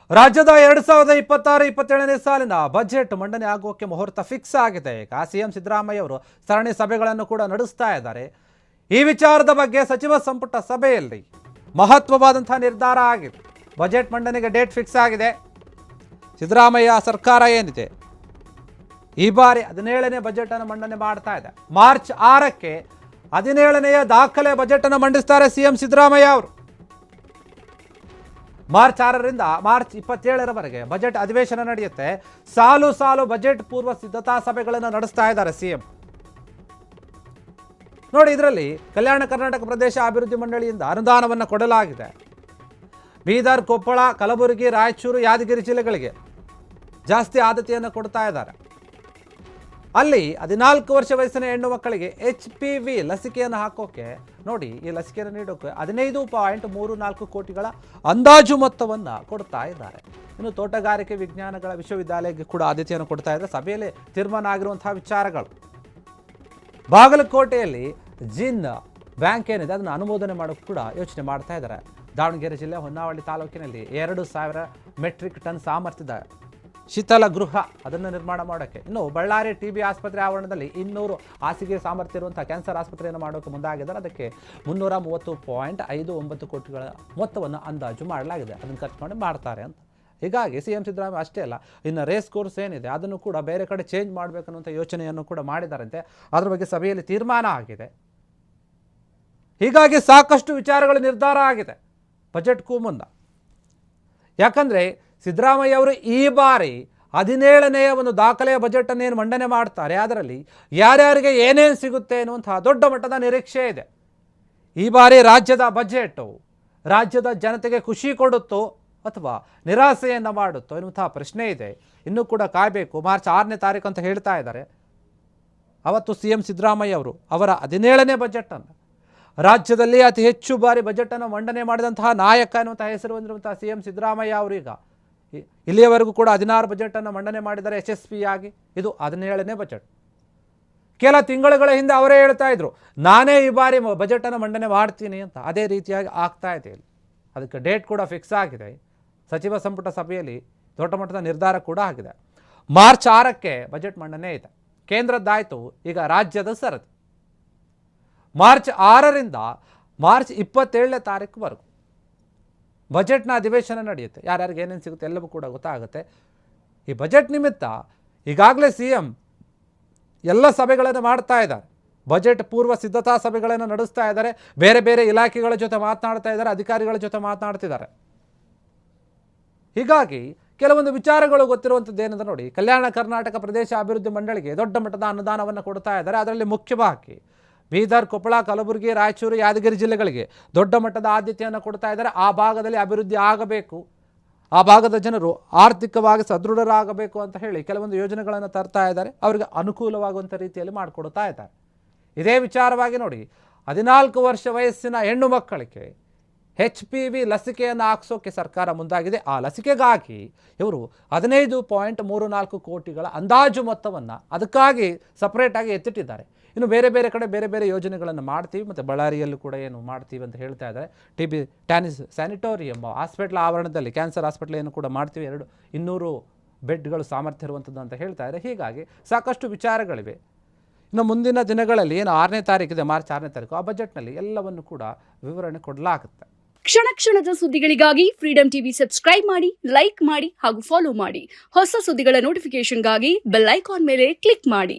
ರಾಜ್ಯದ 2026-27ನೇ ಸಾಲಿನ ಬಜೆಟ್ ಮಂಡನೆ ಆಗೋಕೆ ಮುಹೂರ್ತ ಫಿಕ್ಸ್ ಆಗಿದೆ. ಈಗ ಸಿಎಂ ಸಿದ್ದರಾಮಯ್ಯ ಅವರು ಸರಣಿ ಸಭೆಗಳನ್ನು ಕೂಡ ನಡೆಸ್ತಾ ಇದ್ದಾರೆ. ಈ ವಿಚಾರದ ಬಗ್ಗೆ ಸಚಿವ ಸಂಪುಟ ಸಭೆಯಲ್ಲಿ ಮಹತ್ವವಾದಂತಹ ನಿರ್ಧಾರ ಆಗಿದೆ. ಬಜೆಟ್ ಮಂಡನೆಗೆ ಡೇಟ್ ಫಿಕ್ಸ್ ಆಗಿದೆ. ಸಿದ್ದರಾಮಯ್ಯ ಸರ್ಕಾರ ಏನಿದೆ ಈ ಬಾರಿ 17ನೇ ಬಜೆಟ್ ಅನ್ನು ಮಂಡನೆ ಮಾಡ್ತಾ ಇದೆ. ಮಾರ್ಚ್ 6ಕ್ಕೆ 17ನೆಯ ದಾಖಲೆ ಬಜೆಟ್ ಅನ್ನು ಮಂಡಿಸ್ತಾರೆ ಸಿಎಂ ಸಿದ್ದರಾಮಯ್ಯ ಅವರು. ಮಾರ್ಚ್ 6ರಿಂದ ಮಾರ್ಚ್ 27ರವರೆಗೆ ಬಜೆಟ್ ಅಧಿವೇಶನ ನಡೆಯುತ್ತೆ. ಸಾಲು ಸಾಲು ಬಜೆಟ್ ಪೂರ್ವ ಸಿದ್ಧತಾ ಸಭೆಗಳನ್ನು ನಡೆಸ್ತಾ ಇದ್ದಾರೆ ಸಿಎಂ. ನೋಡಿ, ಇದರಲ್ಲಿ ಕಲ್ಯಾಣ ಕರ್ನಾಟಕ ಪ್ರದೇಶ ಅಭಿವೃದ್ಧಿ ಮಂಡಳಿಯಿಂದ ಅನುದಾನವನ್ನು ಕೊಡಲಾಗಿದೆ. ಬೀದರ್, ಕೊಪ್ಪಳ, ಕಲಬುರಗಿ, ರಾಯಚೂರು, ಯಾದಗಿರಿ ಜಿಲ್ಲೆಗಳಿಗೆ ಜಾಸ್ತಿ ಆದ್ಯತೆಯನ್ನು ಕೊಡ್ತಾ ಇದ್ದಾರೆ. ಅಲ್ಲಿ 14 ವರ್ಷ ವಯಸ್ಸಿನ ಹೆಣ್ಣು ಮಕ್ಕಳಿಗೆ HPV ಲಸಿಕೆಯನ್ನು ಹಾಕೋಕೆ ನೋಡಿ, ಈ ಲಸಿಕೆಯನ್ನು ನೀಡೋಕೆ 15.34 ಕೋಟಿಗಳ ಅಂದಾಜು ಮೊತ್ತವನ್ನು ಕೊಡ್ತಾ ಇದ್ದಾರೆ. ಇನ್ನು ತೋಟಗಾರಿಕೆ ವಿಜ್ಞಾನಗಳ ವಿಶ್ವವಿದ್ಯಾಲಯಕ್ಕೆ ಕೂಡ ಆದ್ಯತೆಯನ್ನು ಕೊಡ್ತಾ ಇದ್ದಾರೆ. ಸಭೆಯಲ್ಲಿ ತೀರ್ಮಾನ ಆಗಿರುವಂತಹ ವಿಚಾರಗಳು. ಬಾಗಲಕೋಟೆಯಲ್ಲಿ ಜಿನ್ ಬ್ಯಾಂಕ್ ಏನಿದೆ ಅದನ್ನು ಅನುಮೋದನೆ ಮಾಡೋಕೆ ಕೂಡ ಯೋಚನೆ ಮಾಡ್ತಾ ಇದ್ದಾರೆ. ದಾವಣಗೆರೆ ಜಿಲ್ಲೆ ಹೊನ್ನಾವಳಿ ತಾಲೂಕಿನಲ್ಲಿ 2000 ಮೆಟ್ರಿಕ್ ಟನ್ ಸಾಮರ್ಥ್ಯದ ಶೀತಲ ಗೃಹ ಅದನ್ನು ನಿರ್ಮಾಣ ಮಾಡೋಕ್ಕೆ. ಇನ್ನು ಬಳ್ಳಾರಿ TB ಆಸ್ಪತ್ರೆ ಆವರಣದಲ್ಲಿ 200 ಹಾಸಿಗೆ ಸಾಮರ್ಥ್ಯ ಇರುವಂಥ ಕ್ಯಾನ್ಸರ್ ಆಸ್ಪತ್ರೆಯನ್ನು ಮಾಡೋಕ್ಕೆ ಮುಂದಾಗಿದ್ದಾರೆ. ಅದಕ್ಕೆ 330.59 ಕೋಟಿಗಳ ಮೊತ್ತವನ್ನು ಅಂದಾಜು ಮಾಡಲಾಗಿದೆ. ಅದನ್ನು ಖರ್ಚು ಮಾಡಿ ಮಾಡ್ತಾರೆ ಅಂತ. ಹೀಗಾಗಿ ಸಿಎಂ ಸಿದ್ದರಾಮಯ್ಯ ಅಷ್ಟೇ ಅಲ್ಲ, ಇನ್ನು ರೇಸ್ ಕೋರ್ಸ್ ಏನಿದೆ ಅದನ್ನು ಕೂಡ ಬೇರೆ ಕಡೆ ಚೇಂಜ್ ಮಾಡಬೇಕನ್ನುವಂಥ ಯೋಚನೆಯನ್ನು ಕೂಡ ಮಾಡಿದ್ದಾರಂತೆ. ಅದರ ಬಗ್ಗೆ ಸಭೆಯಲ್ಲಿ ತೀರ್ಮಾನ ಆಗಿದೆ. ಹೀಗಾಗಿ ಸಾಕಷ್ಟು ವಿಚಾರಗಳು ನಿರ್ಧಾರ ಆಗಿದೆ ಬಜೆಟ್ಗೂ ಮುನ್ನ. ಯಾಕಂದರೆ ಸಿದ್ದರಾಮಯ್ಯ ಅವರು ಈ ಬಾರಿ 17ನೆಯ ಒಂದು ದಾಖಲೆಯ ಬಜೆಟ್ ಅನ್ನೇನು ಮಂಡನೆ ಮಾಡ್ತಾರೆ, ಅದರಲ್ಲಿ ಯಾರ್ಯಾರಿಗೆ ಏನೇನು ಸಿಗುತ್ತೆ ಎನ್ನುವಂತಹ ದೊಡ್ಡ ಮಟ್ಟದ ನಿರೀಕ್ಷೆ ಇದೆ. ಈ ಬಾರಿ ರಾಜ್ಯದ ಬಜೆಟು ರಾಜ್ಯದ ಜನತೆಗೆ ಖುಷಿ ಕೊಡುತ್ತೋ ಅಥವಾ ನಿರಾಸೆಯನ್ನು ಮಾಡುತ್ತೋ ಎನ್ನುವಂತಹ ಪ್ರಶ್ನೆ ಇದೆ. ಇನ್ನೂ ಕೂಡ ಕಾಯಬೇಕು. ಮಾರ್ಚ್ 6ನೇ ತಾರೀಕು ಅಂತ ಹೇಳ್ತಾ ಇದ್ದಾರೆ. ಅವತ್ತು ಸಿಎಂ ಸಿದ್ದರಾಮಯ್ಯ ಅವರು ಅವರ 17ನೇ ಬಜೆಟನ್ನು ರಾಜ್ಯದಲ್ಲಿ ಅತಿ ಹೆಚ್ಚು ಬಾರಿ ಬಜೆಟನ್ನು ಮಂಡನೆ ಮಾಡಿದಂತಹ ನಾಯಕ ಎನ್ನುವಂತಹ ಹೆಸರು ಹೊಂದಿರುವಂತಹ ಸಿಎಂ ಸಿದ್ದರಾಮಯ್ಯ ಅವರೀಗ ಇಲ್ಲಿಯವರೆಗೂ ಕೂಡ 16 ಬಜೆಟನ್ನು ಮಂಡನೆ ಮಾಡಿದ್ದಾರೆ ಯಶಸ್ವಿಯಾಗಿ. ಇದು 17ನೇ ಬಜೆಟ್. ಕೆಲ ತಿಂಗಳುಗಳ ಹಿಂದೆ ಅವರೇ ಹೇಳ್ತಾ ಇದ್ರು, ನಾನೇ ಈ ಬಾರಿ ಬಜೆಟನ್ನು ಮಂಡನೆ ಮಾಡ್ತೀನಿ ಅಂತ. ಅದೇ ರೀತಿಯಾಗಿ ಆಗ್ತಾ ಇದೆ. ಅದಕ್ಕೆ ಡೇಟ್ ಕೂಡ ಫಿಕ್ಸ್ ಆಗಿದೆ. ಸಚಿವ ಸಂಪುಟ ಸಭೆಯಲ್ಲಿ ದೊಡ್ಡ ಮಟ್ಟದ ನಿರ್ಧಾರ ಕೂಡ ಆಗಿದೆ. ಮಾರ್ಚ್ 6ಕ್ಕೆ ಬಜೆಟ್ ಮಂಡನೆ ಇದೆ. ಕೇಂದ್ರದ್ದಾಯಿತು, ಈಗ ರಾಜ್ಯದ ಸರದಿ. ಮಾರ್ಚ್ 6ರಿಂದ ಮಾರ್ಚ್ 27ನೇ ತಾರೀಕುವರೆಗೂ ಬಜೆಟ್ನ ಅಧಿವೇಶನ ನಡೆಯುತ್ತೆ. ಯಾರ್ಯಾರಿಗೆ ಏನೇನು ಸಿಗುತ್ತೆ ಎಲ್ಲವೂ ಕೂಡ ಗೊತ್ತಾಗುತ್ತೆ. ಈ ಬಜೆಟ್ ನಿಮಿತ್ತ ಈಗಾಗಲೇ ಸಿಎಂ ಎಲ್ಲ ಸಭೆಗಳನ್ನು ಮಾಡ್ತಾ ಇದ್ದಾರೆ. ಬಜೆಟ್ ಪೂರ್ವ ಸಿದ್ಧತಾ ಸಭೆಗಳನ್ನು ನಡೆಸ್ತಾ ಇದ್ದಾರೆ. ಬೇರೆ ಬೇರೆ ಇಲಾಖೆಗಳ ಜೊತೆ ಮಾತನಾಡ್ತಾ ಇದ್ದಾರೆ, ಅಧಿಕಾರಿಗಳ ಜೊತೆ ಮಾತನಾಡ್ತಿದ್ದಾರೆ. ಹೀಗಾಗಿ ಕೆಲವೊಂದು ವಿಚಾರಗಳು ಗೊತ್ತಿರುವಂಥದ್ದು ಏನಂತ ನೋಡಿ, ಕಲ್ಯಾಣ ಕರ್ನಾಟಕ ಪ್ರದೇಶ ಅಭಿವೃದ್ಧಿ ಮಂಡಳಿಗೆ ದೊಡ್ಡ ಮಟ್ಟದ ಅನುದಾನವನ್ನು ಕೊಡ್ತಾ ಇದ್ದಾರೆ. ಅದರಲ್ಲಿ ಮುಖ್ಯವಾಗಿ ಬೀದರ್, ಕೊಪ್ಪಳ, ಕಲಬುರಗಿ, ರಾಯಚೂರು, ಯಾದಗಿರಿ ಜಿಲ್ಲೆಗಳಿಗೆ ದೊಡ್ಡ ಮಟ್ಟದ ಆದ್ಯತೆಯನ್ನು ಕೊಡ್ತಾ ಇದ್ದಾರೆ. ಆ ಭಾಗದಲ್ಲಿ ಅಭಿವೃದ್ಧಿ ಆಗಬೇಕು, ಆ ಭಾಗದ ಜನರು ಆರ್ಥಿಕವಾಗಿ ಸದೃಢರಾಗಬೇಕು ಅಂತ ಹೇಳಿ ಕೆಲವೊಂದು ಯೋಜನೆಗಳನ್ನು ತರ್ತಾ ಇದ್ದಾರೆ. ಅವರಿಗೆ ಅನುಕೂಲವಾಗುವಂಥ ರೀತಿಯಲ್ಲಿ ಮಾಡಿಕೊಡ್ತಾ ಇದ್ದಾರೆ. ಇದೇ ವಿಚಾರವಾಗಿ ನೋಡಿ, 14 ವರ್ಷ ವಯಸ್ಸಿನ ಹೆಣ್ಣು ಮಕ್ಕಳಿಗೆ HPV ಲಸಿಕೆಯನ್ನು ಹಾಕಿಸೋಕೆ ಸರ್ಕಾರ ಮುಂದಾಗಿದೆ. ಆ ಲಸಿಕೆಗಾಗಿ ಇವರು 15.34 ಕೋಟಿಗಳ ಅಂದಾಜು ಮೊತ್ತವನ್ನು ಅದಕ್ಕಾಗಿ ಸಪ್ರೇಟಾಗಿ ಎತ್ತಿಟ್ಟಿದ್ದಾರೆ. ಇನ್ನು ಬೇರೆ ಬೇರೆ ಕಡೆ ಬೇರೆ ಬೇರೆ ಯೋಜನೆಗಳನ್ನು ಮಾಡ್ತೀವಿ, ಮತ್ತು ಬಳ್ಳಾರಿಯಲ್ಲೂ ಕೂಡ ಏನು ಮಾಡ್ತೀವಿ ಅಂತ ಹೇಳ್ತಾ ಇದ್ದಾರೆ. TB ಸ್ಯಾನಿಟೋರಿಯಂ ಹಾಸ್ಪಿಟ್ಲ್ ಆವರಣದಲ್ಲಿ ಕ್ಯಾನ್ಸರ್ ಹಾಸ್ಪಿಟ್ಲನ್ನು ಕೂಡ ಮಾಡ್ತೀವಿ. 200 ಬೆಡ್ಗಳು ಸಾಮರ್ಥ್ಯ ಇರುವಂಥದ್ದು ಅಂತ ಹೇಳ್ತಾ ಇದ್ದಾರೆ. ಹೀಗಾಗಿ ಸಾಕಷ್ಟು ವಿಚಾರಗಳಿವೆ. ಇನ್ನು ಮುಂದಿನ ದಿನಗಳಲ್ಲಿ ಏನು 6ನೇ ತಾರೀಕಿದೆ, ಮಾರ್ಚ್ 6ನೇ ತಾರೀಕು, ಆ ಬಜೆಟ್ನಲ್ಲಿ ಎಲ್ಲವನ್ನು ಕೂಡ ವಿವರಣೆ ಕೊಡಲಾಗುತ್ತೆ. ಕ್ಷಣ ಕ್ಷಣದ ಸುದ್ದಿಗಳಿಗಾಗಿ ಫ್ರೀಡಂ ಟಿವಿ ಸಬ್ಸ್ಕ್ರೈಬ್ ಮಾಡಿ, ಲೈಕ್ ಮಾಡಿ ಹಾಗೂ ಫಾಲೋ ಮಾಡಿ. ಹೊಸ ಸುದ್ದಿಗಳ ನೋಟಿಫಿಕೇಶನ್ಗಾಗಿ ಬೆಲ್ ಐಕಾನ್ ಮೇಲೆ ಕ್ಲಿಕ್ ಮಾಡಿ.